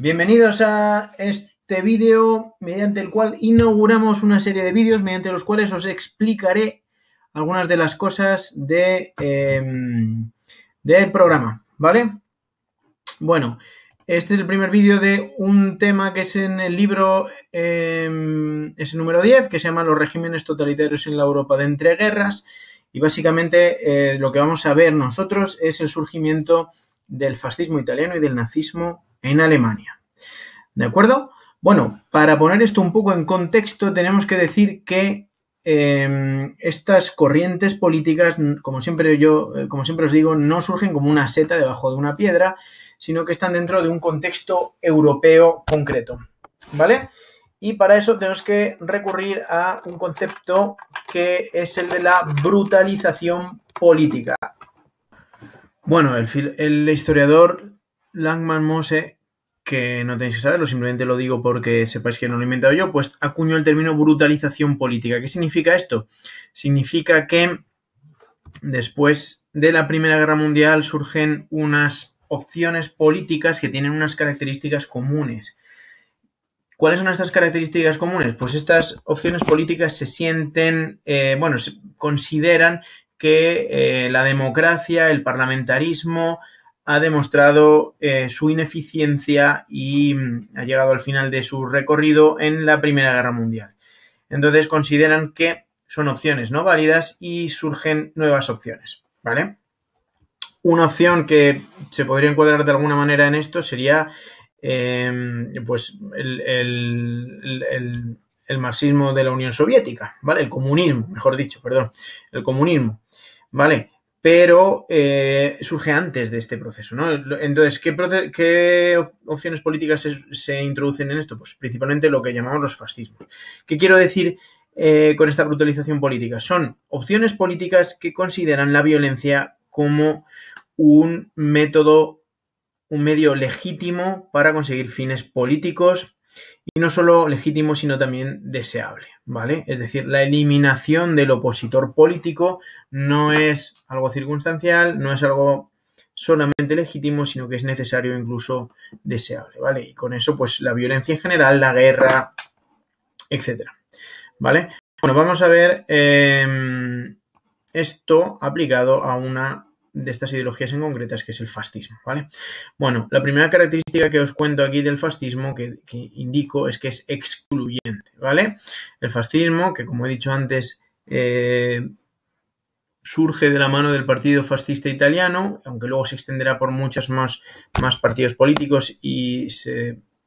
Bienvenidos a este vídeo mediante el cual inauguramos una serie de vídeos mediante los cuales os explicaré algunas de las cosas del programa, ¿vale? Bueno, este es el primer vídeo de un tema que es en el libro, es el número 10, que se llama Los regímenes totalitarios en la Europa de entreguerras, y básicamente lo que vamos a ver nosotros es el surgimiento del fascismo italiano y del nazismo en Alemania. ¿De acuerdo? Bueno, para poner esto un poco en contexto, tenemos que decir que estas corrientes políticas, como siempre os digo, no surgen como una seta debajo de una piedra, sino que están dentro de un contexto europeo concreto, ¿vale? Y para eso tenemos que recurrir a un concepto que es el de la brutalización política. Bueno, el historiador Langmann Mosse, que no tenéis que saberlo, simplemente lo digo porque sepáis que no lo he inventado yo, pues acuñó el término brutalización política. ¿Qué significa esto? Significa que después de la Primera Guerra Mundial surgen unas opciones políticas que tienen unas características comunes. ¿Cuáles son estas características comunes? Pues estas opciones políticas se sienten, se consideran que la democracia, el parlamentarismo ha demostrado su ineficiencia y ha llegado al final de su recorrido en la Primera Guerra Mundial. Entonces consideran que son opciones no válidas y surgen nuevas opciones, ¿vale? Una opción que se podría encuadrar de alguna manera en esto sería el marxismo de la Unión Soviética, ¿vale? El comunismo, mejor dicho, perdón, el comunismo, ¿vale? Pero surge antes de este proceso, ¿no? Entonces, ¿qué opciones políticas se introducen en esto? Pues principalmente lo que llamamos los fascismos. ¿Qué quiero decir con esta brutalización política? Son opciones políticas que consideran la violencia como un medio legítimo para conseguir fines políticos, y no solo legítimo, sino también deseable, ¿vale? Es decir, la eliminación del opositor político no es algo circunstancial, no es algo solamente legítimo, sino que es necesario, incluso deseable, ¿vale? Y con eso, pues la violencia en general, la guerra, etcétera, ¿vale? Bueno, vamos a ver esto aplicado a una de estas ideologías en concretas, que es el fascismo, ¿vale? Bueno, la primera característica que os cuento aquí del fascismo, que indico, es que es excluyente, ¿vale? El fascismo, que como he dicho antes, surge de la mano del Partido Fascista Italiano, aunque luego se extenderá por muchos más partidos políticos y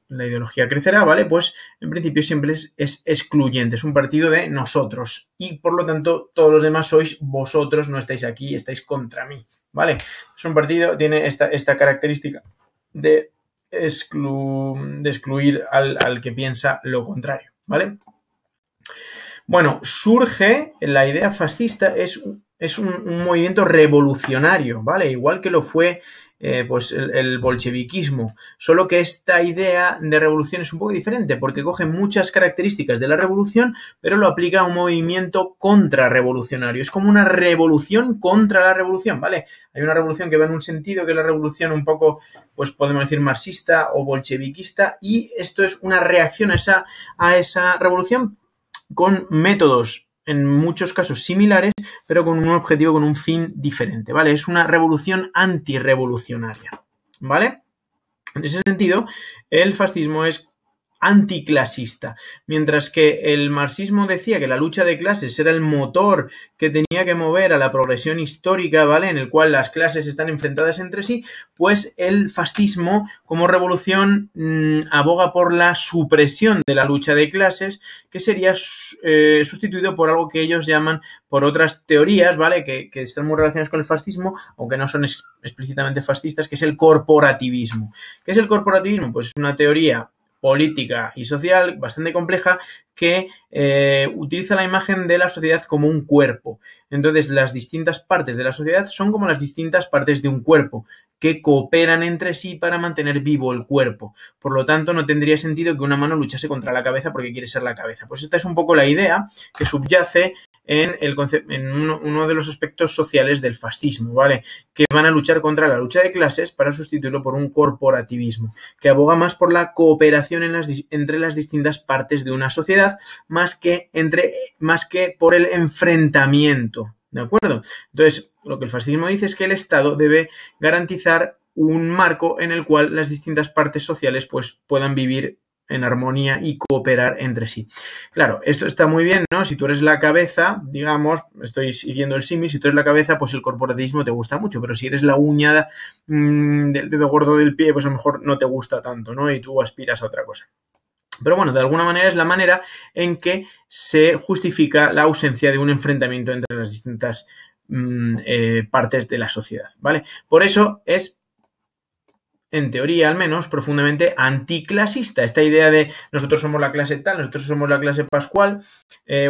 la ideología crecerá, ¿vale? Pues en principio siempre es excluyente, es un partido de nosotros y por lo tanto todos los demás sois vosotros, no estáis aquí, estáis contra mí, ¿vale? Es un partido, tiene esta característica de excluir al que piensa lo contrario, ¿vale? Bueno, surge, la idea fascista es un movimiento revolucionario, ¿vale? Igual que lo fue el bolcheviquismo, solo que esta idea de revolución es un poco diferente porque coge muchas características de la revolución, pero lo aplica a un movimiento contrarrevolucionario. Es como una revolución contra la revolución, ¿vale? Hay una revolución que va en un sentido, que es la revolución un poco, pues podemos decir, marxista o bolcheviquista, y esto es una reacción a esa revolución con métodos en muchos casos similares, pero con un objetivo, con un fin diferente, ¿vale? Es una revolución antirrevolucionaria, ¿vale? En ese sentido, el fascismo es anticlasista, mientras que el marxismo decía que la lucha de clases era el motor que tenía que mover a la progresión histórica, ¿vale? En el cual las clases están enfrentadas entre sí, pues el fascismo como revolución aboga por la supresión de la lucha de clases, que sería sustituido por algo que ellos llaman, por otras teorías, ¿vale? Que están muy relacionadas con el fascismo, aunque no son explícitamente fascistas, que es el corporativismo. ¿Qué es el corporativismo? Pues es una teoría política y social bastante compleja que utiliza la imagen de la sociedad como un cuerpo. Entonces, las distintas partes de la sociedad son como las distintas partes de un cuerpo que cooperan entre sí para mantener vivo el cuerpo. Por lo tanto, no tendría sentido que una mano luchase contra la cabeza porque quiere ser la cabeza. Pues esta es un poco la idea que subyace en uno de los aspectos sociales del fascismo, ¿vale? Que van a luchar contra la lucha de clases para sustituirlo por un corporativismo, que aboga más por la cooperación entre las distintas partes de una sociedad, más que por el enfrentamiento, ¿de acuerdo? Entonces, lo que el fascismo dice es que el Estado debe garantizar un marco en el cual las distintas partes sociales pues puedan vivir en armonía y cooperar entre sí. Claro, esto está muy bien, ¿no? Si tú eres la cabeza, digamos, estoy siguiendo el símil, si tú eres la cabeza, pues el corporativismo te gusta mucho, pero si eres la uña del dedo gordo del pie, pues a lo mejor no te gusta tanto, ¿no? Y tú aspiras a otra cosa. Pero bueno, de alguna manera es la manera en que se justifica la ausencia de un enfrentamiento entre las distintas partes de la sociedad, ¿vale? Por eso es, en teoría al menos, profundamente anticlasista. Esta idea de nosotros somos la clase tal, nosotros somos la clase pascual,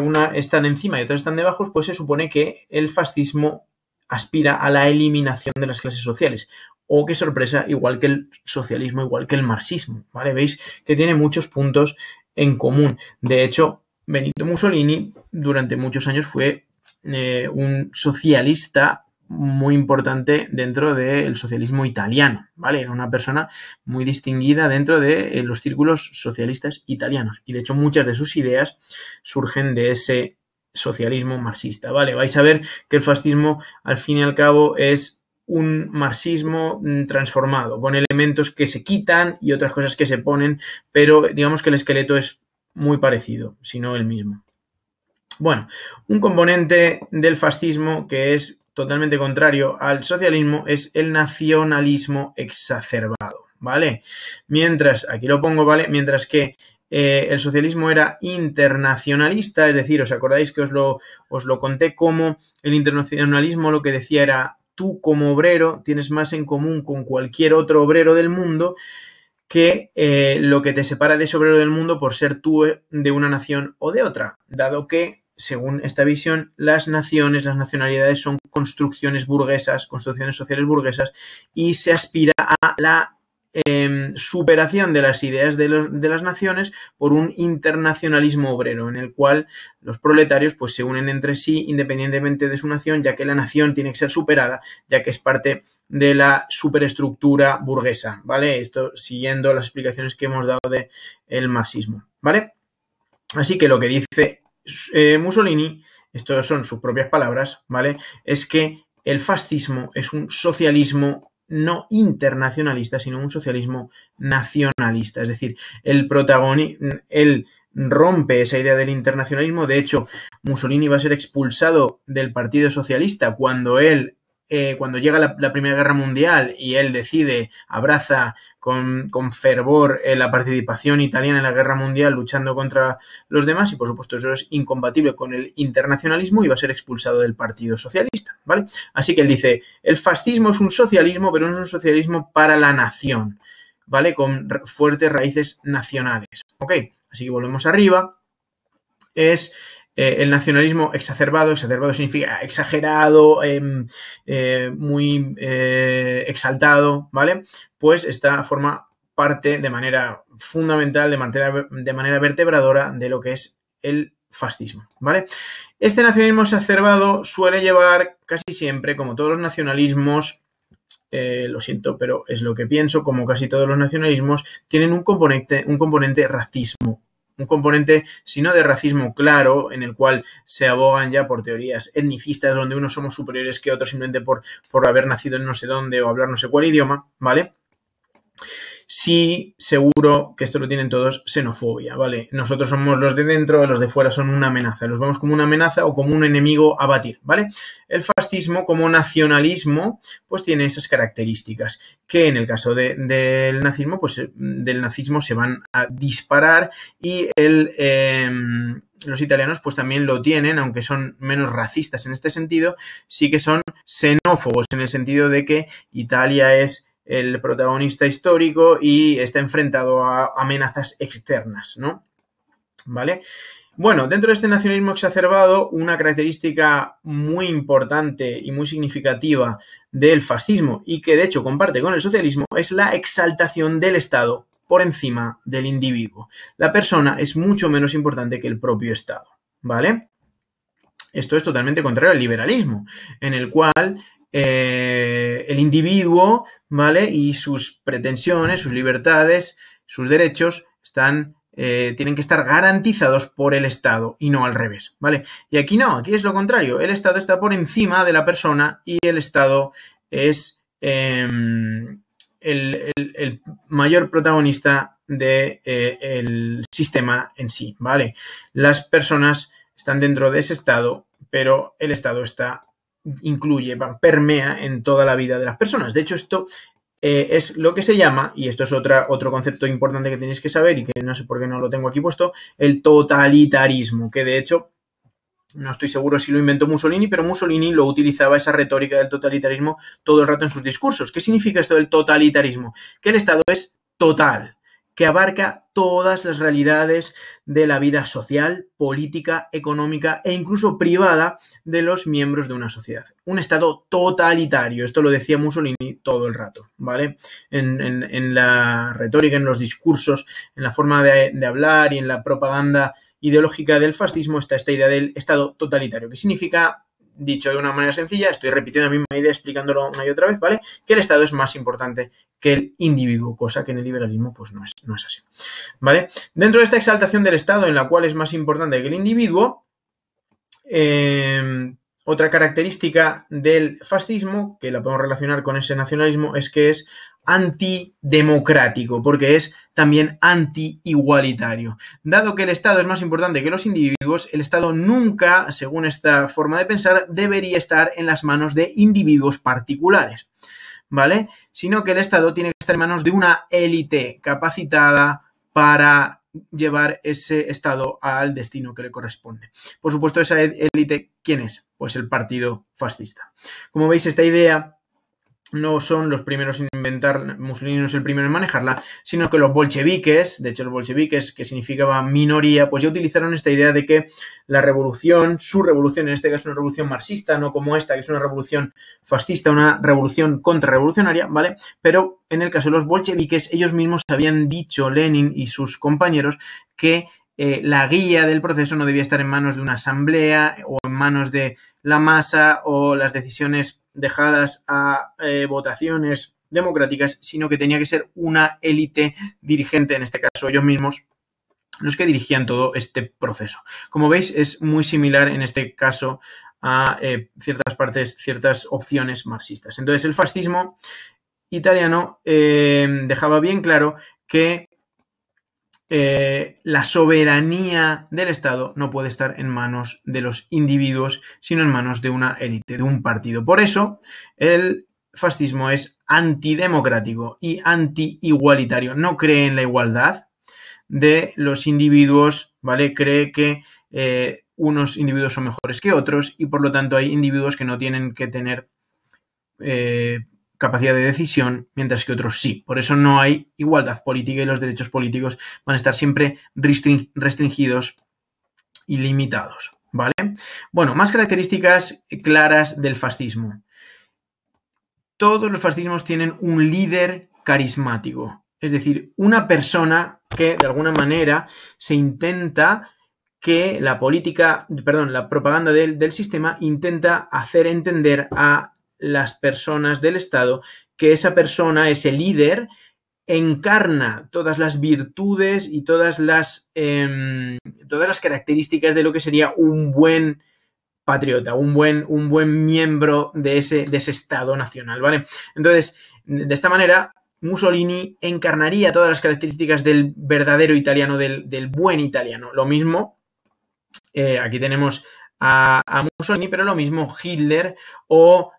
una están encima y otras están debajo, pues se supone que el fascismo aspira a la eliminación de las clases sociales. O, qué sorpresa, igual que el socialismo, igual que el marxismo, ¿vale? Veis que tiene muchos puntos en común. De hecho, Benito Mussolini durante muchos años fue un socialista muy importante dentro del socialismo italiano, ¿vale? Era una persona muy distinguida dentro de los círculos socialistas italianos y de hecho muchas de sus ideas surgen de ese socialismo marxista, ¿vale? Vais a ver que el fascismo al fin y al cabo es un marxismo transformado, con elementos que se quitan y otras cosas que se ponen, pero digamos que el esqueleto es muy parecido, si no el mismo. Bueno, un componente del fascismo que es totalmente contrario al socialismo es el nacionalismo exacerbado, ¿vale? Mientras, aquí lo pongo, ¿vale? Mientras que el socialismo era internacionalista, es decir, ¿os acordáis que os lo conté como el internacionalismo lo que decía era tú como obrero tienes más en común con cualquier otro obrero del mundo que lo que te separa de ese obrero del mundo por ser tú de una nación o de otra, dado que según esta visión, las naciones, las nacionalidades son construcciones burguesas, construcciones sociales burguesas y se aspira a la superación de las ideas de las naciones por un internacionalismo obrero en el cual los proletarios pues se unen entre sí independientemente de su nación, ya que la nación tiene que ser superada, ya que es parte de la superestructura burguesa, ¿vale? Esto siguiendo las explicaciones que hemos dado del marxismo, ¿vale? Así que lo que dice Mussolini, estas son sus propias palabras, ¿vale? Es que el fascismo es un socialismo no internacionalista, sino un socialismo nacionalista. Es decir, él rompe esa idea del internacionalismo. De hecho, Mussolini va a ser expulsado del Partido Socialista cuando llega la Primera Guerra Mundial y él abraza con fervor la participación italiana en la Guerra Mundial luchando contra los demás y por supuesto eso es incompatible con el internacionalismo y va a ser expulsado del Partido Socialista, ¿vale? Así que él dice, el fascismo es un socialismo, pero no es un socialismo para la nación, ¿vale? Con fuertes raíces nacionales, ¿ok? Así que volvemos arriba, es el nacionalismo exacerbado significa exagerado, muy exaltado, ¿vale? Pues esta forma parte de manera fundamental, de manera vertebradora de lo que es el fascismo, ¿vale? Este nacionalismo exacerbado suele llevar casi siempre, como todos los nacionalismos, lo siento, pero es lo que pienso, como casi todos los nacionalismos, tienen un componente racismo. Un componente, si no de racismo claro, en el cual se abogan ya por teorías etnicistas, donde unos somos superiores que otros simplemente por haber nacido en no sé dónde o hablar no sé cuál idioma, ¿vale? Sí, seguro que esto lo tienen todos, xenofobia, ¿vale? Nosotros somos los de dentro, los de fuera son una amenaza. Los vemos como una amenaza o como un enemigo a batir, ¿vale? El fascismo como nacionalismo, pues tiene esas características que en el caso del nazismo, pues del nazismo se van a disparar y los italianos pues también lo tienen, aunque son menos racistas en este sentido, sí que son xenófobos en el sentido de que Italia es el protagonista histórico y está enfrentado a amenazas externas, ¿no? ¿Vale? Bueno, dentro de este nacionalismo exacerbado, una característica muy importante y muy significativa del fascismo y que de hecho comparte con el socialismo es la exaltación del Estado por encima del individuo. La persona es mucho menos importante que el propio Estado, ¿vale? Esto es totalmente contrario al liberalismo, en el cual el individuo, ¿vale? Y sus pretensiones, sus libertades, sus derechos tienen que estar garantizados por el Estado y no al revés, ¿vale? Y aquí no, aquí es lo contrario. El Estado está por encima de la persona y el Estado es el mayor protagonista del sistema en sí, ¿vale? Las personas están dentro de ese Estado, pero el Estado permea en toda la vida de las personas. De hecho, esto es lo que se llama, y esto es otro concepto importante que tenéis que saber y que no sé por qué no lo tengo aquí puesto, el totalitarismo, que de hecho no estoy seguro si lo inventó Mussolini, pero Mussolini lo utilizaba, esa retórica del totalitarismo, todo el rato en sus discursos. ¿Qué significa esto del totalitarismo? Que el Estado es total, que abarca todas las realidades de la vida social, política, económica e incluso privada de los miembros de una sociedad. Un Estado totalitario, esto lo decía Mussolini todo el rato, ¿vale? En la retórica, en los discursos, en la forma de hablar y en la propaganda ideológica del fascismo está esta idea del Estado totalitario, que significa, dicho de una manera sencilla, estoy repitiendo la misma idea explicándolo una y otra vez, ¿vale? Que el Estado es más importante que el individuo, cosa que en el liberalismo pues no es así, ¿vale? Dentro de esta exaltación del Estado en la cual es más importante que el individuo, otra característica del fascismo, que la podemos relacionar con ese nacionalismo, es que es antidemocrático, porque es también anti-igualitario. Dado que el Estado es más importante que los individuos, el Estado nunca, según esta forma de pensar, debería estar en las manos de individuos particulares, ¿vale? Sino que el Estado tiene que estar en manos de una élite capacitada para llevar ese Estado al destino que le corresponde. Por supuesto, esa élite, ¿quién es? Pues el partido fascista. Como veis, esta idea no son los primeros en inventar, Mussolini no es el primero en manejarla, sino que los bolcheviques, de hecho los bolcheviques, que significaba minoría, pues ya utilizaron esta idea de que la revolución, su revolución, en este caso una revolución marxista, no como esta, que es una revolución fascista, una revolución contrarrevolucionaria, ¿vale? Pero en el caso de los bolcheviques, ellos mismos habían dicho, Lenin y sus compañeros, que la guía del proceso no debía estar en manos de una asamblea o en manos de la masa o las decisiones dejadas a votaciones democráticas, sino que tenía que ser una élite dirigente, en este caso ellos mismos, los que dirigían todo este proceso. Como veis, es muy similar en este caso a ciertas opciones marxistas. Entonces, el fascismo italiano dejaba bien claro que la soberanía del Estado no puede estar en manos de los individuos, sino en manos de una élite, de un partido. Por eso, el fascismo es antidemocrático y anti-igualitario. No cree en la igualdad de los individuos, ¿vale? Cree que unos individuos son mejores que otros y, por lo tanto, hay individuos que no tienen que tener capacidad de decisión, mientras que otros sí. Por eso no hay igualdad política y los derechos políticos van a estar siempre restringidos y limitados, ¿vale? Bueno, más características claras del fascismo. Todos los fascismos tienen un líder carismático, es decir, una persona que de alguna manera se intenta que la propaganda del sistema intenta hacer entender a las personas del Estado que esa persona, ese líder, encarna todas las virtudes y todas las características de lo que sería un buen patriota, un buen miembro de ese Estado nacional, ¿vale? Entonces, de esta manera, Mussolini encarnaría todas las características del verdadero italiano, del buen italiano. Lo mismo, aquí tenemos a Mussolini, pero lo mismo Hitler o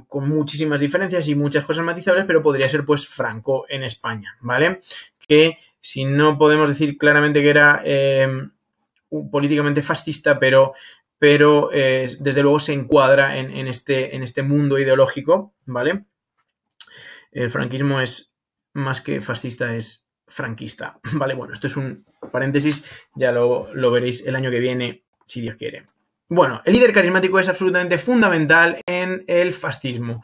con muchísimas diferencias y muchas cosas matizables, pero podría ser pues Franco en España, ¿vale? Que si no podemos decir claramente que era políticamente fascista, pero desde luego se encuadra en este mundo ideológico, ¿vale? El franquismo es más que fascista, es franquista, ¿vale? Bueno, esto es un paréntesis, ya lo veréis el año que viene, si Dios quiere. Bueno, el líder carismático es absolutamente fundamental en el fascismo.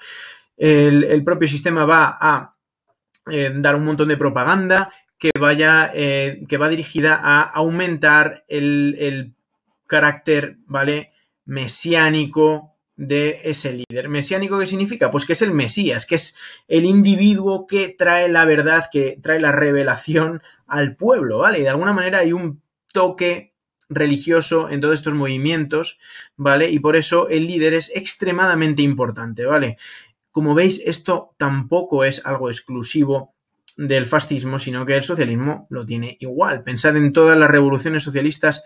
El propio sistema va a dar un montón de propaganda que va dirigida a aumentar el carácter, ¿vale?, mesiánico de ese líder. ¿Mesiánico qué significa? Pues que es el Mesías, que es el individuo que trae la verdad, que trae la revelación al pueblo, ¿vale? Y de alguna manera hay un toque religioso en todos estos movimientos, ¿vale? Y por eso el líder es extremadamente importante, ¿vale? Como veis, esto tampoco es algo exclusivo del fascismo, sino que el socialismo lo tiene igual. Pensad en todas las revoluciones socialistas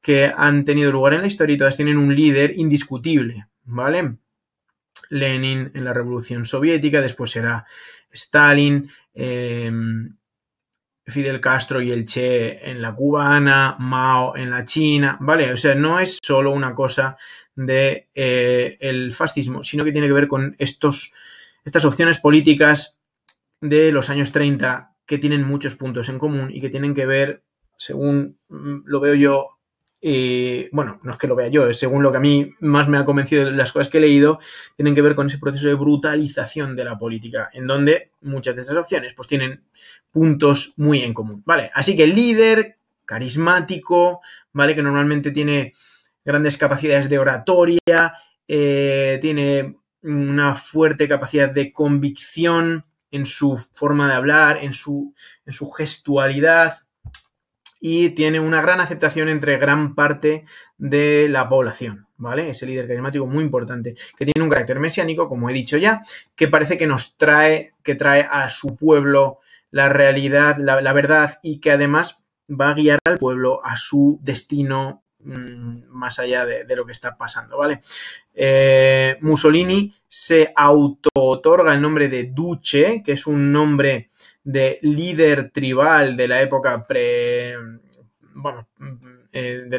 que han tenido lugar en la historia y todas tienen un líder indiscutible, ¿vale? Lenin en la Revolución Soviética, después será Stalin, Fidel Castro y el Che en la cubana, Mao en la China, ¿vale? O sea, no es solo una cosa de el fascismo, sino que tiene que ver con estas opciones políticas de los años 30 que tienen muchos puntos en común y que tienen que ver, según lo veo yo, bueno, no es que lo vea yo, es según lo que a mí más me ha convencido de las cosas que he leído, tienen que ver con ese proceso de brutalización de la política, en donde muchas de estas opciones pues tienen puntos muy en común, ¿vale? Así que el líder carismático, ¿vale? Que normalmente tiene grandes capacidades de oratoria, tiene una fuerte capacidad de convicción en su forma de hablar, en su gestualidad, y tiene una gran aceptación entre gran parte de la población, ¿vale? Ese líder carismático muy importante, que tiene un carácter mesiánico, como he dicho ya, que parece que trae a su pueblo la realidad, la verdad, y que además va a guiar al pueblo a su destino más allá de lo que está pasando, ¿vale? Mussolini se auto-otorga el nombre de Duce, que es un nombre de líder tribal de la época de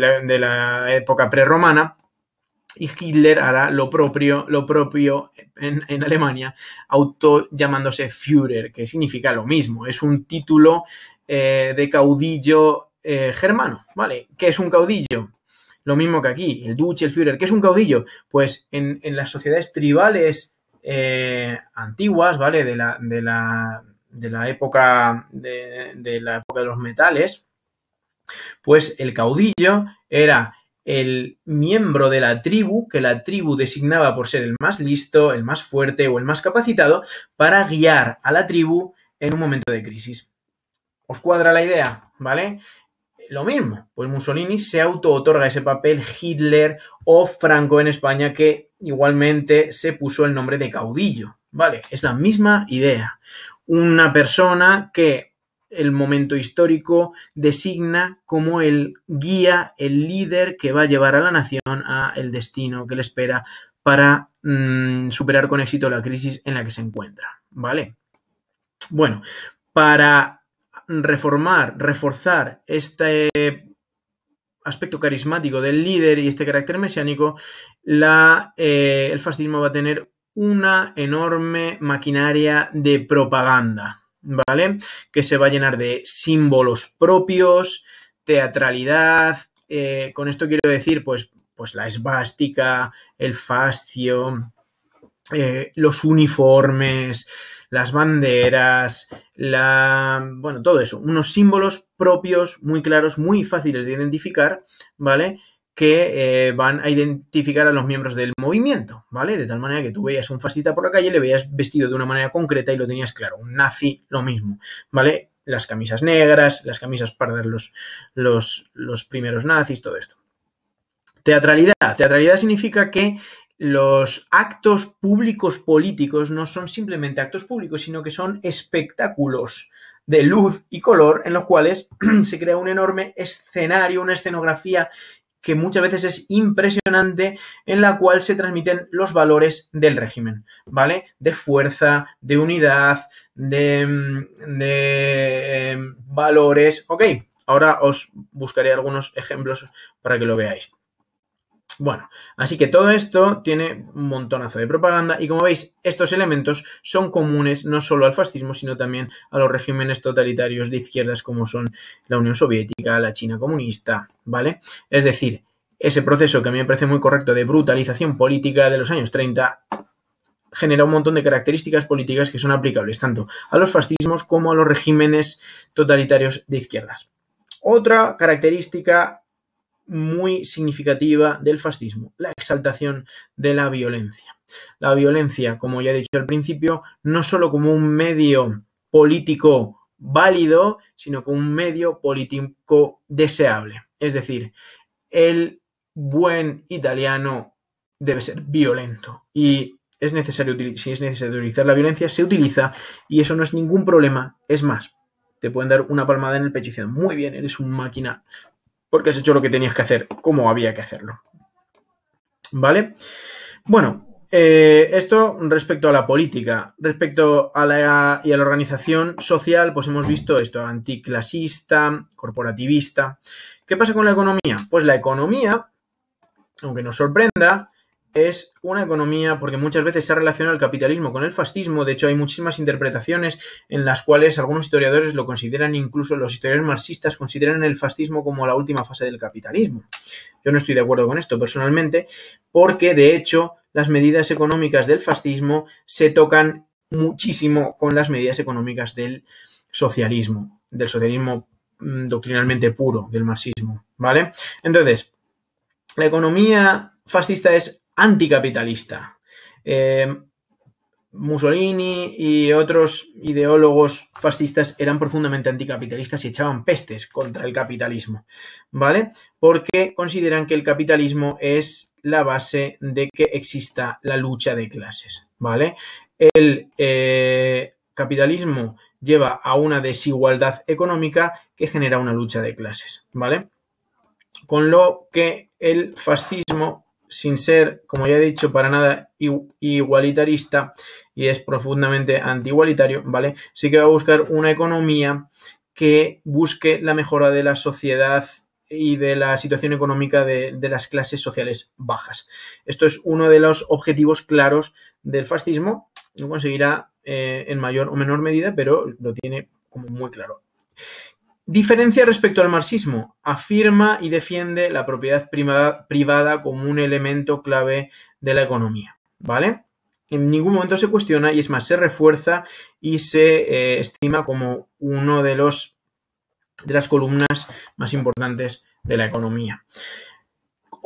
la época prerromana, y Hitler hará lo propio en Alemania, llamándose Führer, que significa lo mismo, es un título de caudillo germano, ¿vale? ¿Qué es un caudillo? Lo mismo que aquí, el Duce, el Führer. ¿Qué es un caudillo? Pues en las sociedades tribales antiguas, ¿vale? De la época de los metales, pues el caudillo era el miembro de la tribu, que la tribu designaba por ser el más listo, el más fuerte o el más capacitado para guiar a la tribu en un momento de crisis. ¿Os cuadra la idea? ¿Vale? Lo mismo, pues Mussolini se auto-otorga ese papel, Hitler o Franco en España, que igualmente se puso el nombre de caudillo, ¿vale? Es la misma idea. Una persona que el momento histórico designa como el guía, el líder que va a llevar a la nación a el destino que le espera para superar con éxito la crisis en la que se encuentra, ¿vale? Bueno, para reforzar este aspecto carismático del líder y este carácter mesiánico, el fascismo va a tener una enorme maquinaria de propaganda, ¿vale? Que se va a llenar de símbolos propios, teatralidad, con esto quiero decir, pues la esvástica, el fascio, los uniformes, las banderas, bueno, todo eso, unos símbolos propios, muy claros, muy fáciles de identificar, ¿vale? Que van a identificar a los miembros del movimiento, ¿vale? De tal manera que tú veías un fascista por la calle, le veías vestido de una manera concreta y lo tenías claro. Un nazi, lo mismo, ¿vale? Las camisas negras, las camisas pardas, los primeros nazis, todo esto. Teatralidad. Teatralidad significa que los actos públicos políticos no son simplemente actos públicos, sino que son espectáculos de luz y color en los cuales se crea un enorme escenario, una escenografía que muchas veces es impresionante, en la cual se transmiten los valores del régimen, ¿vale? De fuerza, de unidad, de valores. Ok, ahora os buscaré algunos ejemplos para que lo veáis. Bueno, así que todo esto tiene un montonazo de propaganda y como veis, estos elementos son comunes no solo al fascismo, sino también a los regímenes totalitarios de izquierdas como son la Unión Soviética, la China comunista, ¿vale? Es decir, ese proceso que a mí me parece muy correcto de brutalización política de los años 30 genera un montón de características políticas que son aplicables tanto a los fascismos como a los regímenes totalitarios de izquierdas. Otra característica muy significativa del fascismo, la exaltación de la violencia. La violencia, como ya he dicho al principio, no solo como un medio político válido, sino como un medio político deseable. Es decir, el buen italiano debe ser violento y si es necesario utilizar la violencia, se utiliza y eso no es ningún problema. Es más, te pueden dar una palmada en el pecho y decir, muy bien, eres un máquina, porque has hecho lo que tenías que hacer, como había que hacerlo. ¿Vale? Bueno, esto respecto a la política. Respecto a la organización social, pues hemos visto esto, anticlasista, corporativista. ¿Qué pasa con la economía? Pues la economía, aunque nos sorprenda, es una economía, porque muchas veces se relaciona el capitalismo con el fascismo. De hecho, hay muchísimas interpretaciones en las cuales algunos historiadores lo consideran, incluso los historiadores marxistas consideran el fascismo como la última fase del capitalismo. Yo no estoy de acuerdo con esto personalmente, porque de hecho las medidas económicas del fascismo se tocan muchísimo con las medidas económicas del socialismo doctrinalmente puro, del marxismo, ¿vale? Entonces, la economía fascista es anticapitalista. Mussolini y otros ideólogos fascistas eran profundamente anticapitalistas y echaban pestes contra el capitalismo, ¿vale? Porque consideran que el capitalismo es la base de que exista la lucha de clases, ¿vale? El capitalismo lleva a una desigualdad económica que genera una lucha de clases, ¿vale? Con lo que el fascismo, sin ser, como ya he dicho, para nada igualitarista y es profundamente anti-igualitario, ¿vale? Sí que va a buscar una economía que busque la mejora de la sociedad y de la situación económica de las clases sociales bajas. Esto es uno de los objetivos claros del fascismo. Lo conseguirá en mayor o menor medida, pero lo tiene como muy claro. Diferencia respecto al marxismo. Afirma y defiende la propiedad privada como un elemento clave de la economía, ¿vale? En ningún momento se cuestiona y es más, se refuerza y se estima como uno de las columnas más importantes de la economía.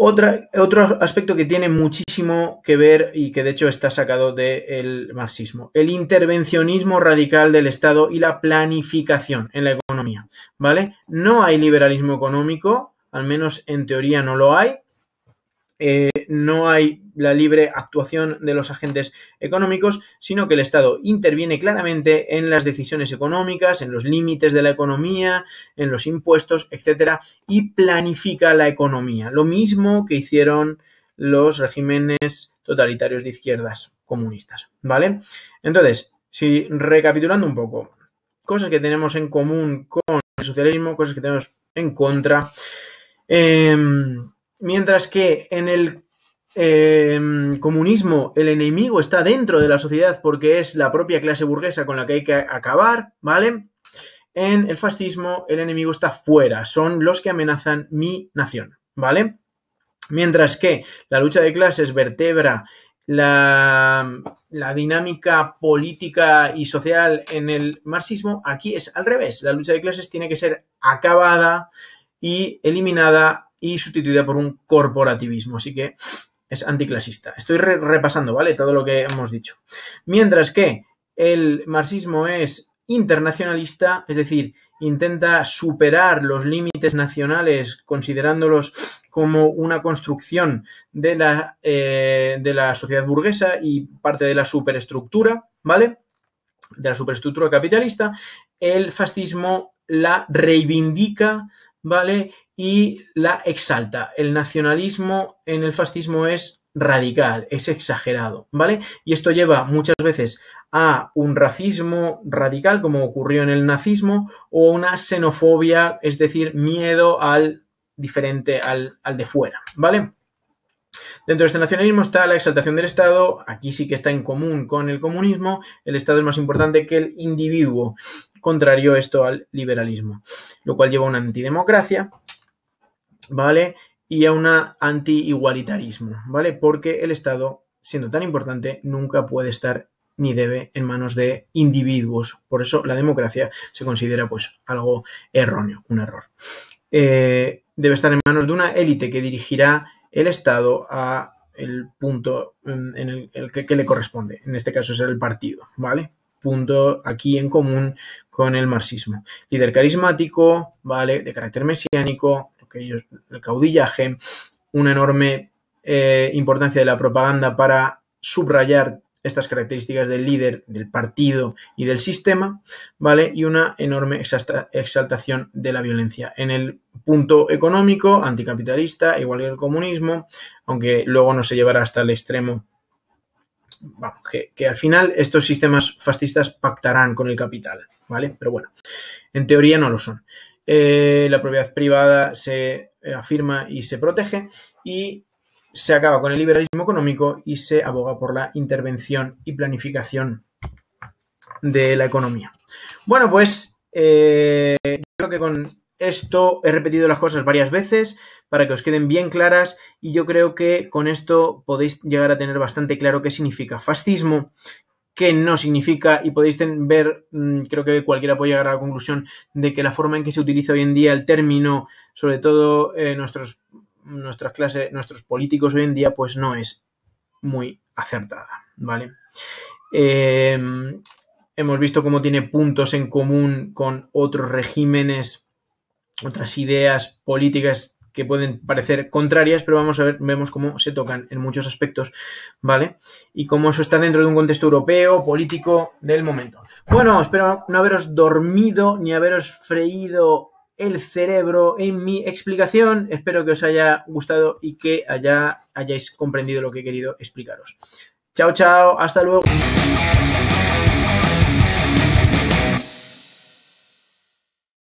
Otro aspecto que tiene muchísimo que ver y que de hecho está sacado del marxismo, el intervencionismo radical del Estado y la planificación en la economía, ¿vale? No hay liberalismo económico, al menos en teoría no lo hay. No hay la libre actuación de los agentes económicos, sino que el Estado interviene claramente en las decisiones económicas, en los límites de la economía, en los impuestos, etcétera, y planifica la economía. Lo mismo que hicieron los regímenes totalitarios de izquierdas comunistas, ¿vale? Entonces, si recapitulando un poco, cosas que tenemos en común con el socialismo, cosas que tenemos en contra. Mientras que en el comunismo el enemigo está dentro de la sociedad porque es la propia clase burguesa con la que hay que acabar, ¿vale? En el fascismo el enemigo está fuera, son los que amenazan mi nación, ¿vale? Mientras que la lucha de clases vertebra la dinámica política y social en el marxismo, aquí es al revés. La lucha de clases tiene que ser acabada y eliminada y sustituida por un corporativismo. Así que es anticlasista. Estoy repasando, ¿vale? Todo lo que hemos dicho. Mientras que el marxismo es internacionalista, es decir, intenta superar los límites nacionales considerándolos como una construcción de la sociedad burguesa y parte de la superestructura, ¿vale? De la superestructura capitalista. El fascismo la reivindica, ¿vale? Y la exalta. El nacionalismo en el fascismo es radical, es exagerado, ¿vale? Y esto lleva muchas veces a un racismo radical, como ocurrió en el nazismo, o una xenofobia, es decir, miedo al diferente, al de fuera, ¿vale? Dentro de este nacionalismo está la exaltación del Estado, aquí sí que está en común con el comunismo, el Estado es más importante que el individuo, contrario esto al liberalismo, lo cual lleva a una antidemocracia, ¿vale? Y a un anti-igualitarismo, ¿vale? Porque el Estado, siendo tan importante, nunca puede estar ni debe en manos de individuos. Por eso la democracia se considera pues algo erróneo, un error. debe estar en manos de una élite que dirigirá el Estado a el punto en el que le corresponde. En este caso será el partido, ¿vale? Punto aquí en común con el marxismo. Líder carismático, ¿vale? De carácter mesiánico, el caudillaje, una enorme importancia de la propaganda para subrayar estas características del líder, del partido y del sistema, ¿vale? Y una enorme exaltación de la violencia. En el punto económico, anticapitalista, igual que el comunismo, aunque luego no se llevará hasta el extremo, vamos, que al final estos sistemas fascistas pactarán con el capital, ¿vale? Pero bueno, en teoría no lo son. La propiedad privada se afirma y se protege y se acaba con el liberalismo económico y se aboga por la intervención y planificación de la economía. Bueno, pues creo que con esto he repetido las cosas varias veces para que os queden bien claras y yo creo que con esto podéis llegar a tener bastante claro qué significa fascismo, qué no significa y podéis ver, creo que cualquiera puede llegar a la conclusión de que la forma en que se utiliza hoy en día el término, sobre todo nuestros políticos hoy en día, pues no es muy acertada, ¿vale? Hemos visto cómo tiene puntos en común con otros regímenes, otras ideas políticas que pueden parecer contrarias, pero vemos cómo se tocan en muchos aspectos, ¿vale? Y cómo eso está dentro de un contexto europeo, político del momento. Bueno, espero no haberos dormido ni haberos freído el cerebro en mi explicación. Espero que os haya gustado y que hayáis comprendido lo que he querido explicaros. Chao, chao, hasta luego.